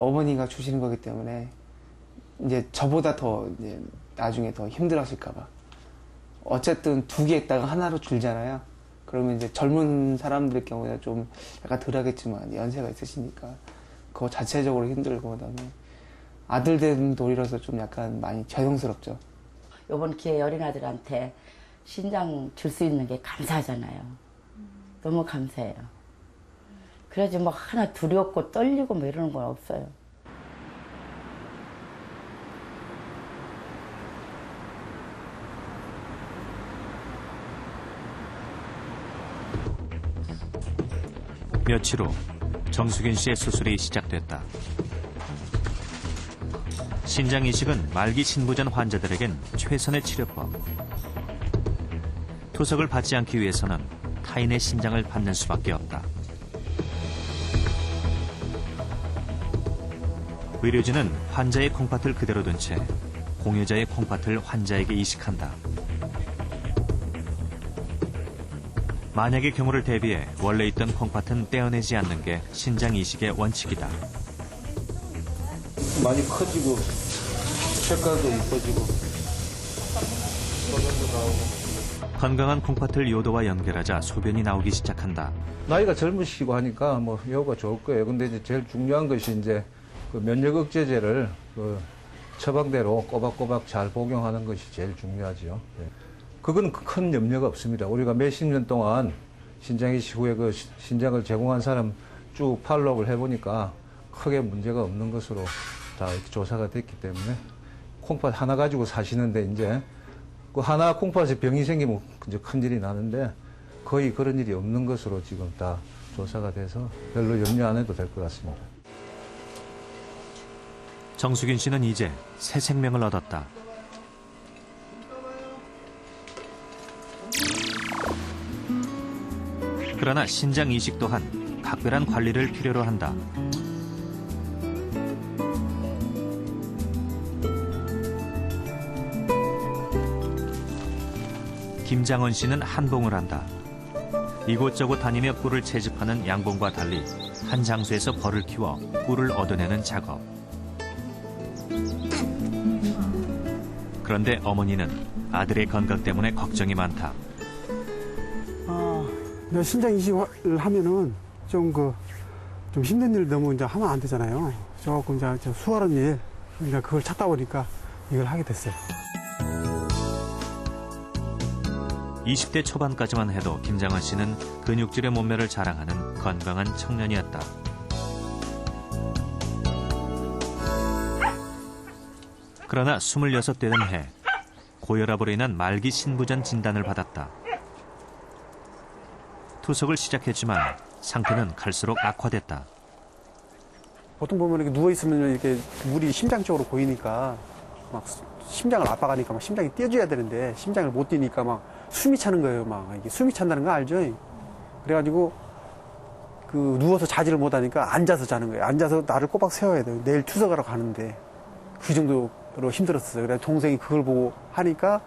어머니가 주시는 거기 때문에 이제 저보다 더 이제 나중에 더 힘들어하실까 봐. 어쨌든 2개 있다가 하나로 줄잖아요. 그러면 이제 젊은 사람들 경우에는 좀 약간 덜 하겠지만 연세가 있으시니까 그거 자체적으로 힘들고, 그다음에 아들 된 돌이라서 좀 약간 많이 죄송스럽죠. 이번 기회에 어린아들한테 신장 줄 수 있는 게 감사하잖아요. 너무 감사해요. 그래야지 막 하나 두렵고 떨리고 뭐 이러는 건 없어요. 며칠 후 정숙인 씨의 수술이 시작됐다. 신장 이식은 말기 신부전 환자들에겐 최선의 치료법. 투석을 받지 않기 위해서는 타인의 신장을 받는 수밖에 없다. 의료진은 환자의 콩팥을 그대로 둔 채 공여자의 콩팥을 환자에게 이식한다. 만약의 경우를 대비해 원래 있던 콩팥은 떼어내지 않는 게 신장 이식의 원칙이다. 많이 커지고 색깔도 이뻐지고 소변도 나오고. 건강한 콩팥을 요도와 연결하자 소변이 나오기 시작한다. 나이가 젊으시고 하니까 뭐 요가 좋을 거예요. 근데 이제 제일 중요한 것이 이제 그 면역 억제제를 그 처방대로 꼬박꼬박 잘 복용하는 것이 제일 중요하죠. 네. 그건 큰 염려가 없습니다. 우리가 몇십 년 동안 신장 이식 후에 그 신장을 제공한 사람 쭉 팔로우를 해보니까 크게 문제가 없는 것으로 다 조사가 됐기 때문에 콩팥 하나 가지고 사시는데 이제 그 하나 콩팥에 병이 생기면 이제 큰일이 나는데 거의 그런 일이 없는 것으로 지금 다 조사가 돼서 별로 염려 안 해도 될 것 같습니다. 정숙인 씨는 이제 새 생명을 얻었다. 그러나 신장 이식 또한 각별한 관리를 필요로 한다. 김장원 씨는 한봉을 한다. 이곳저곳 다니며 꿀을 채집하는 양봉과 달리 한 장소에서 벌을 키워 꿀을 얻어내는 작업. 그런데 어머니는 아들의 건강 때문에 걱정이 많다. 신장 이식을 하면은 좀 힘든 일 너무 이제 하면 안 되잖아요. 조금 이제 수월한 일, 이제 그걸 찾다 보니까 이걸 하게 됐어요. 20대 초반까지만 해도 김장원 씨는 근육질의 몸매를 자랑하는 건강한 청년이었다. 그러나 26 되던 해 고혈압으로 인한 말기 신부전 진단을 받았다. 투석을 시작했지만 상태는 갈수록 악화됐다. 보통 보면 이렇게 누워있으면 이렇게 물이 심장 쪽으로 고이니까 막 심장을 압박하니까 막 심장이 뛰어줘야 되는데 심장을 못 뛰니까 막 숨이 차는 거예요. 막 이게 숨이 찬다는 거 알죠? 그래가지고 그 누워서 자지를 못하니까 앉아서 자는 거예요. 앉아서 나를 꼬박 세워야 돼요. 내일 투석하러 가는데 그 정도로 힘들었어요. 그래서 동생이 그걸 보고 하니까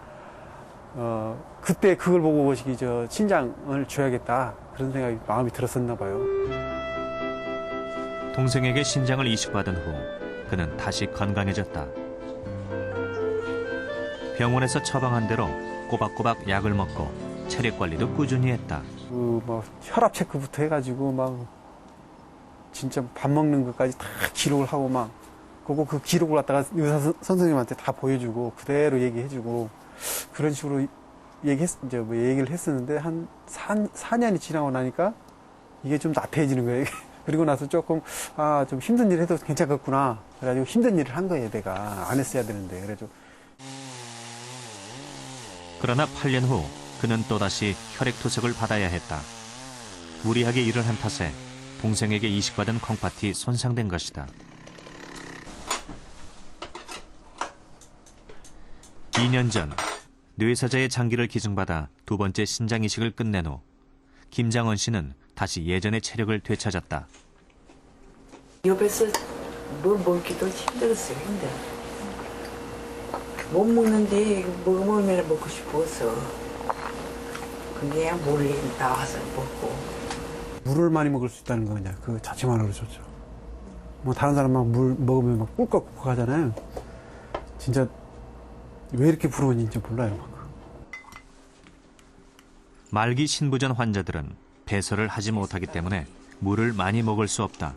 그때 그걸 보고 신장을 줘야겠다 그런 생각이 마음이 들었었나 봐요. 동생에게 신장을 이식받은 후 그는 다시 건강해졌다. 병원에서 처방한 대로 꼬박꼬박 약을 먹고 체력 관리도 꾸준히 했다. 혈압 체크부터 해가지고 막 진짜 밥 먹는 것까지 다 기록을 하고 막 그 기록을 갖다가 의사 선생님한테 다 보여주고 그대로 얘기해주고 그런 식으로 얘기를 했었는데 한 4년이 지나고 나니까 이게 좀 나태해지는 거예요. 그리고 나서 조금 좀 힘든 일 해도 괜찮겠구나. 그래가지고 힘든 일을 한 거예요. 내가 안 했어야 되는데. 그래가지고. 그러나 8년 후 그는 또다시 혈액투석을 받아야 했다. 무리하게 일을 한 탓에 동생에게 이식받은 콩팥이 손상된 것이다. 2년 전 뇌사자의 장기를 기증받아 2번째 신장 이식을 끝낸 후 김장원 씨는 다시 예전의 체력을 되찾았다. 옆에서 뭘 먹기도 힘들었어요. 힘들어. 못 먹는데 먹으면 먹고 싶어서 그냥 몰래 나와서 먹고. 물을 많이 먹을 수 있다는 거 그냥 그 자체만으로 좋죠. 뭐 다른 사람 막 물 먹으면 막 꿀꺽꿀꺽 하잖아요. 진짜 왜 이렇게 부러운지 몰라요. 막. 말기 신부전 환자들은 배설을 하지 못하기 때문에 물을 많이 먹을 수 없다.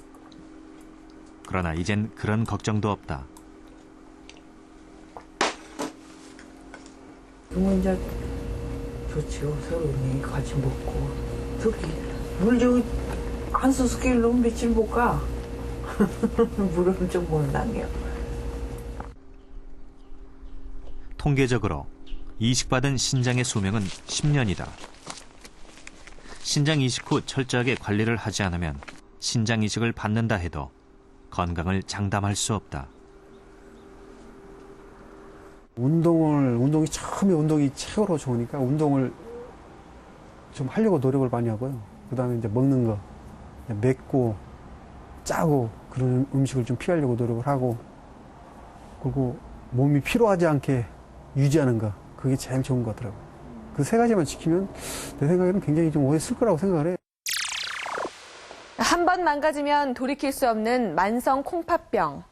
그러나 이젠 그런 걱정도 없다. 그러면 이제 좋지요. 서로 같이 먹고. 저기 물 저기 한 수수께끼로 며칠 못 가. 물은 좀 못 남겨. 통계적으로 이식받은 신장의 수명은 10년이다. 신장 이식 후 철저하게 관리를 하지 않으면 신장 이식을 받는다 해도 건강을 장담할 수 없다. 운동이 처음에 운동이 최고로 좋으니까 운동을 좀 하려고 노력을 많이 하고요. 그 다음에 이제 먹는 거, 맵고 짜고 그런 음식을 좀 피하려고 노력을 하고, 그리고 몸이 피로하지 않게 유지하는 거, 그게 제일 좋은 것 같더라고요. 그 세 가지만 지키면 내 생각에는 굉장히 좀 오래 쓸 거라고 생각을 해요. 한 번 망가지면 돌이킬 수 없는 만성 콩팥병.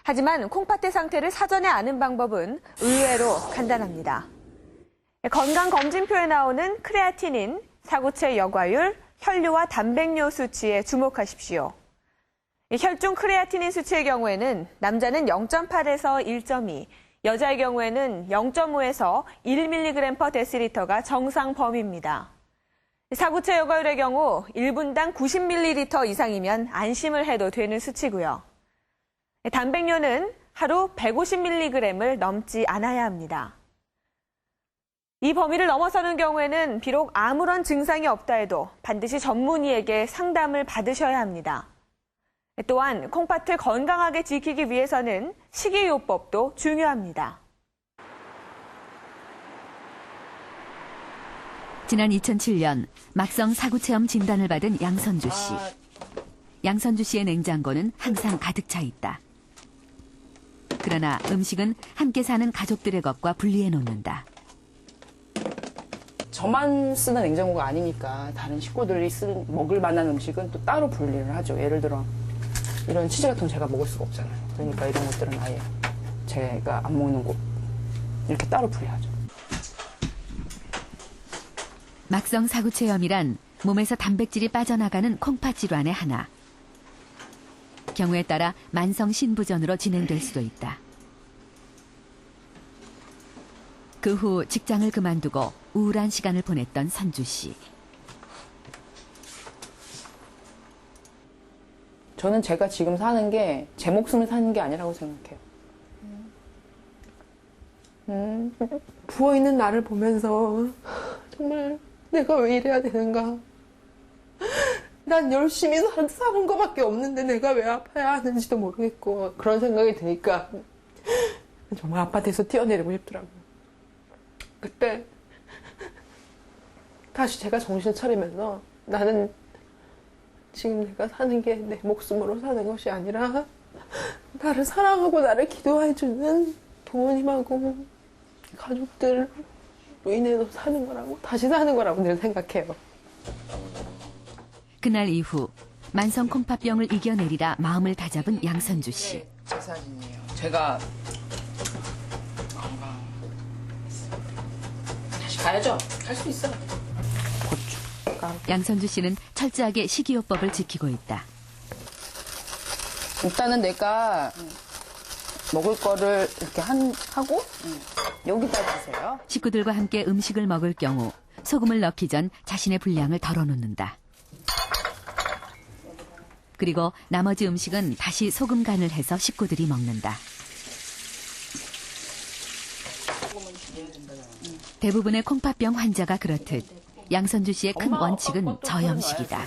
하지만 콩팥의 상태를 사전에 아는 방법은 의외로 간단합니다. 건강검진표에 나오는 크레아티닌, 사구체 여과율, 혈류와 단백뇨 수치에 주목하십시오. 혈중 크레아티닌 수치의 경우에는 남자는 0.8에서 1.2, 여자의 경우에는 0.5에서 1mg/dl가 정상 범위입니다. 사구체 여과율의 경우 1분당 90ml 이상이면 안심을 해도 되는 수치고요. 단백뇨는 하루 150mg을 넘지 않아야 합니다. 이 범위를 넘어서는 경우에는 비록 아무런 증상이 없다 해도 반드시 전문의에게 상담을 받으셔야 합니다. 또한 콩팥을 건강하게 지키기 위해서는 식이요법도 중요합니다. 지난 2007년 막성 사구체염 진단을 받은 양선주 씨. 양선주 씨의 냉장고는 항상 가득 차 있다. 그러나 음식은 함께 사는 가족들의 것과 분리해 놓는다. 저만 쓰는 냉장고가 아니니까 다른 식구들이 먹을 만한 음식은 또 따로 분리를 하죠. 예를 들어 이런 치즈 같은 거 제가 먹을 수가 없잖아요. 그러니까 이런 것들은 아예 제가 안 먹는 곳 이렇게 따로 분리하죠. 막성 사구체염이란 몸에서 단백질이 빠져나가는 콩팥 질환의 하나. 경우에 따라 만성 신부전으로 진행될 수도 있다. 그 후 직장을 그만두고 우울한 시간을 보냈던 선주 씨. 저는 제가 지금 사는 게 제 목숨을 사는 게 아니라고 생각해요. 부어있는 나를 보면서 정말 내가 왜 이래야 되는가. 난 열심히 사는 것밖에 없는데 내가 왜 아파야 하는지도 모르겠고 그런 생각이 드니까 정말 아파트에서 뛰어내리고 싶더라고요. 그때 다시 제가 정신 차리면서 나는 지금 내가 사는 게 내 목숨으로 사는 것이 아니라 나를 사랑하고 나를 기도해주는 부모님하고 가족들로 인해서 사는 거라고, 다시 사는 거라고 늘 생각해요. 그날 이후 만성 콩팥병을 이겨내리라 마음을 다잡은 양선주 씨. 제 사진이에요. 제가 다시 가야죠. 갈 수 있어. 양선주 씨는 철저하게 식이요법을 지키고 있다. 일단은 내가 먹을 거를 이렇게 하고 여기다 주세요. 식구들과 함께 음식을 먹을 경우 소금을 넣기 전 자신의 분량을 덜어놓는다. 그리고 나머지 음식은 다시 소금 간을 해서 식구들이 먹는다. 대부분의 콩팥병 환자가 그렇듯 양선주 씨의 큰 원칙은 저염식이다.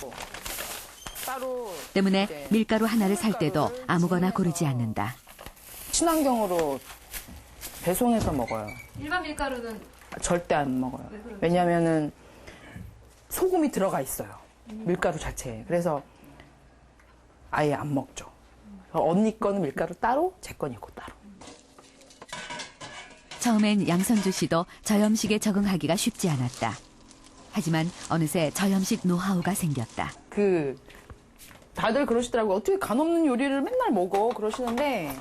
때문에 밀가루 하나를 살 때도 아무거나 고르지 않는다. 친환경으로 배송해서 먹어요. 일반 밀가루는 절대 안 먹어요. 왜냐면은 소금이 들어가 있어요. 밀가루 자체에. 그래서 아예 안 먹죠. 언니 거는 밀가루 따로, 제 건 있고 따로. 처음엔 양선주 씨도 저염식에 적응하기가 쉽지 않았다. 하지만 어느새 저염식 노하우가 생겼다. 그 다들 그러시더라고요. 어떻게 간 없는 요리를 맨날 먹어 그러시는데